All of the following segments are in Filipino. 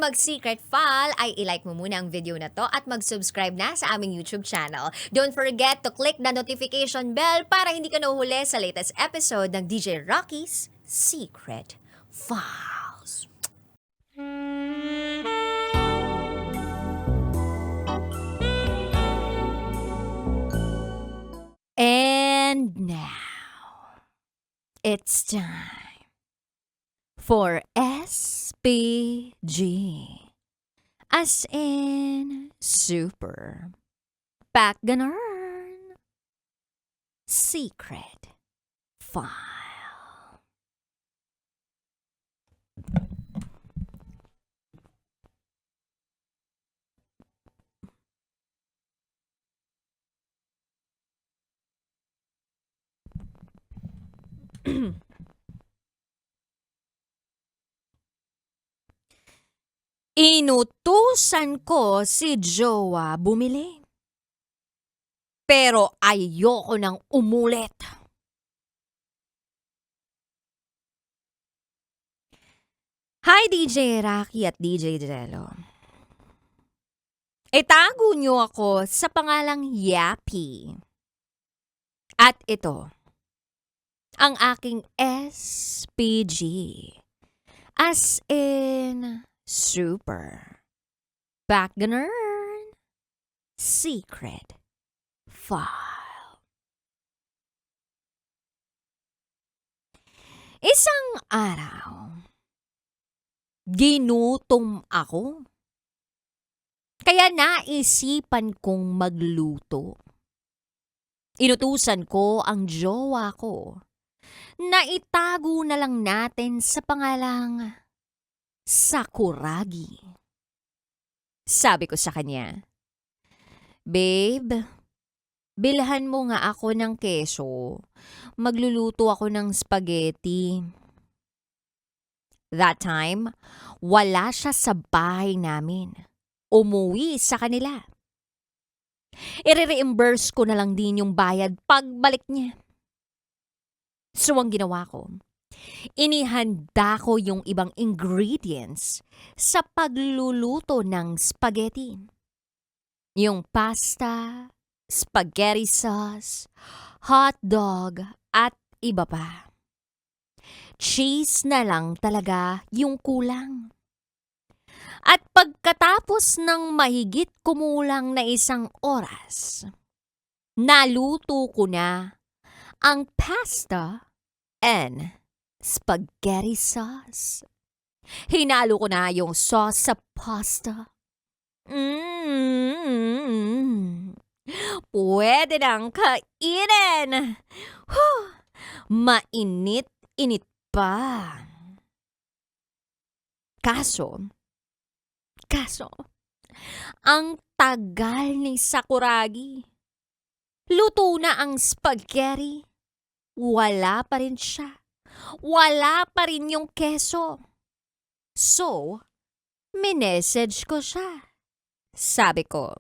mag-secret file ay ilike mo muna ang video na to at mag-subscribe na sa aming YouTube channel. Don't forget to click the notification bell para hindi ka nahuhuli sa latest episode ng DJ Rocky's Secret Files. And now, it's time for SPG. As in, super. Back ganun. Secret File. Inutusan ko si Jowa bumili. Pero ayoko nang umulit. Hi DJ Rocky at DJ Jello. Itago niyo ako sa pangalang Yappy. At ito, ang aking SPG. As in, super. Back ganun. Secret File. Isang araw, ginutom ako. Kaya naisipan kong magluto. Inutusan ko ang jowa ko na itago na lang natin sa pangalang Sakuragi. Sabi ko sa kanya, "Babe, bilhan mo nga ako ng keso. Magluluto ako ng spaghetti." That time, wala siya sa bahay namin. Umuwi sa kanila. I-reimburse ko na lang din yung bayad pagbalik niya. So ang ginawa ko, inihanda ko yung ibang ingredients sa pagluluto ng spaghetti. Yung pasta, spaghetti sauce, hot dog, at iba pa. Cheese na lang talaga yung kulang. At pagkatapos ng mahigit kumulang na 1 oras, naluto ko na ang pasta and spaghetti sauce. Hinalo ko na yung sauce sa pasta. Pwede nang kainin. Mainit-init pa. Kaso, ang tagal ni Sakuragi. Luto na ang spaghetti. Wala pa rin siya. Wala pa rin yung keso. So, minessage ko siya. Sabi ko,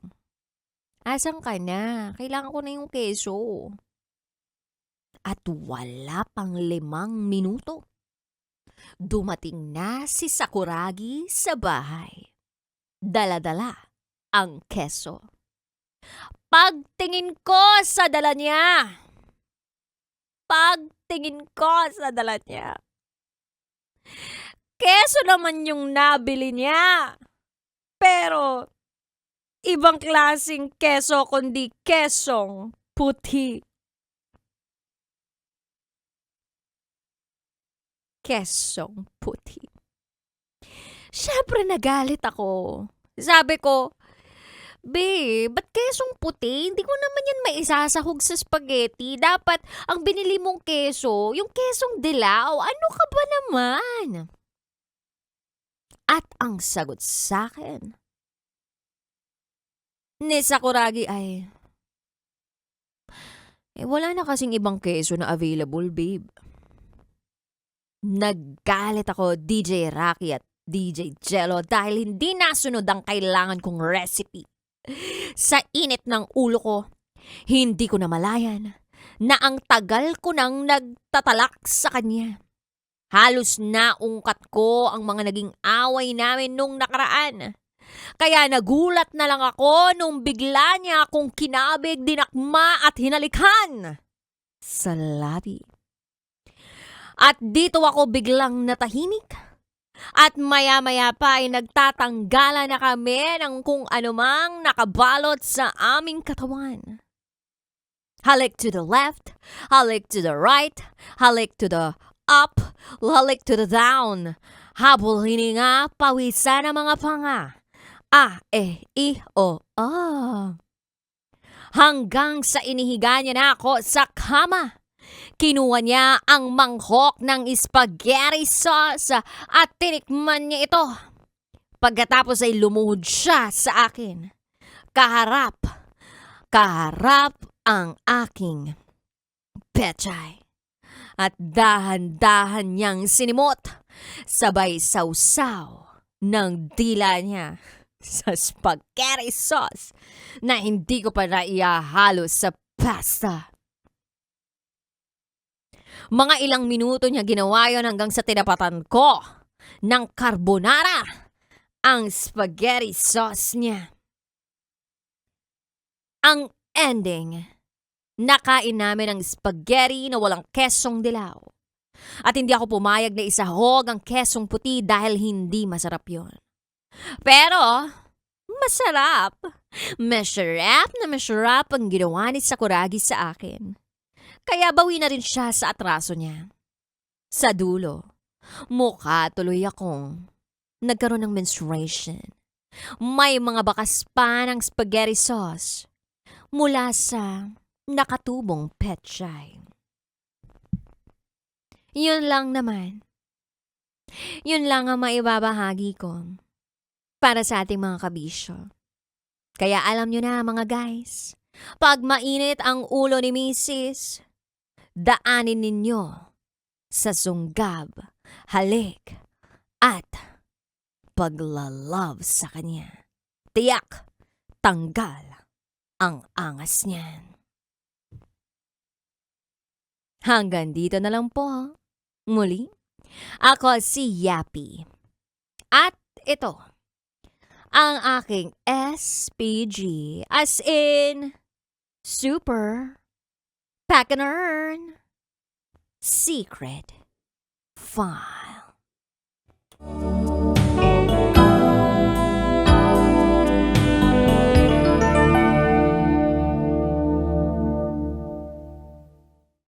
"Asan ka na? Kailangan ko na yung keso." At wala pang 5 minuto. Dumating na si Sakuragi sa bahay. Dala-dala ang keso. Pagtingin ko sa dala niya. Keso naman yung nabili niya. Pero, ibang klaseng keso kundi kesong puti. Kesong puti. Siyempre nagalit ako. Sabi ko, "Babe, ba't kesong puti? Hindi ko naman yan maisasahog sa spaghetti. Dapat ang binili mong keso, yung kesong dilaw. Ano ka ba naman?" At ang sagot sa akin ni Sakuragi ay, "Wala na kasing ibang keso na available, babe." Naggalit ako, DJ Rocky at DJ Jello, dahil hindi nasunod ang kailangan kong recipe. Sa init ng ulo ko, hindi ko namalayan na ang tagal ko nang nagtatalak sa kanya. Halos naungkat ko ang mga naging away namin nung nakaraan. Kaya nagulat na lang ako nung bigla niya akong kinabig, dinakma at hinalikan sa labi. At dito ako biglang natahimik. At maya-maya pa ay nagtatanggalan na kami ng kung anumang nakabalot sa aming katawan. Halik to the left, halik to the right, halik to the up, halik to the down. Habol hininga, pawisan ang mga panga. I, O. Hanggang sa inihiga niya na ako sa kama. Kinuha niya ang manghok ng spaghetti sauce at tinikman niya ito. Pagkatapos ay lumuhod siya sa akin. Kaharap ang aking pechay. At dahan-dahan niyang sinimot, sabay sausaw ng dila niya sa spaghetti sauce na hindi ko pa naihahalo sa pasta. Mga ilang minuto niya ginawa yon hanggang sa tinapatan ko ng carbonara ang spaghetti sauce niya. Ang ending, nakain namin ang spaghetti na walang kesong dilaw. At hindi ako pumayag na isahog ang kesong puti dahil hindi masarap yon. Pero, masarap. Masarap ang ginawa ni Sakuragi sa akin. Kaya bawi na rin siya sa atraso niya. Sa dulo, mukha tuloy akong nagkaroon ng menstruation. May mga bakas pa ng spaghetti sauce mula sa nakatubong pechay. Yun lang naman. Yun lang ang maibabahagi ko para sa ating mga kabisyo. Kaya alam nyo na mga guys, pag mainit ang ulo ni Mrs., daanin ninyo sa sunggab, halik, at paglalove sa kanya. Tiyak, tanggal ang angas niyan. Hanggang dito na lang po. Muli, ako si Yappy. At ito, ang aking SPG, as in Super Pack and Earn Secret File.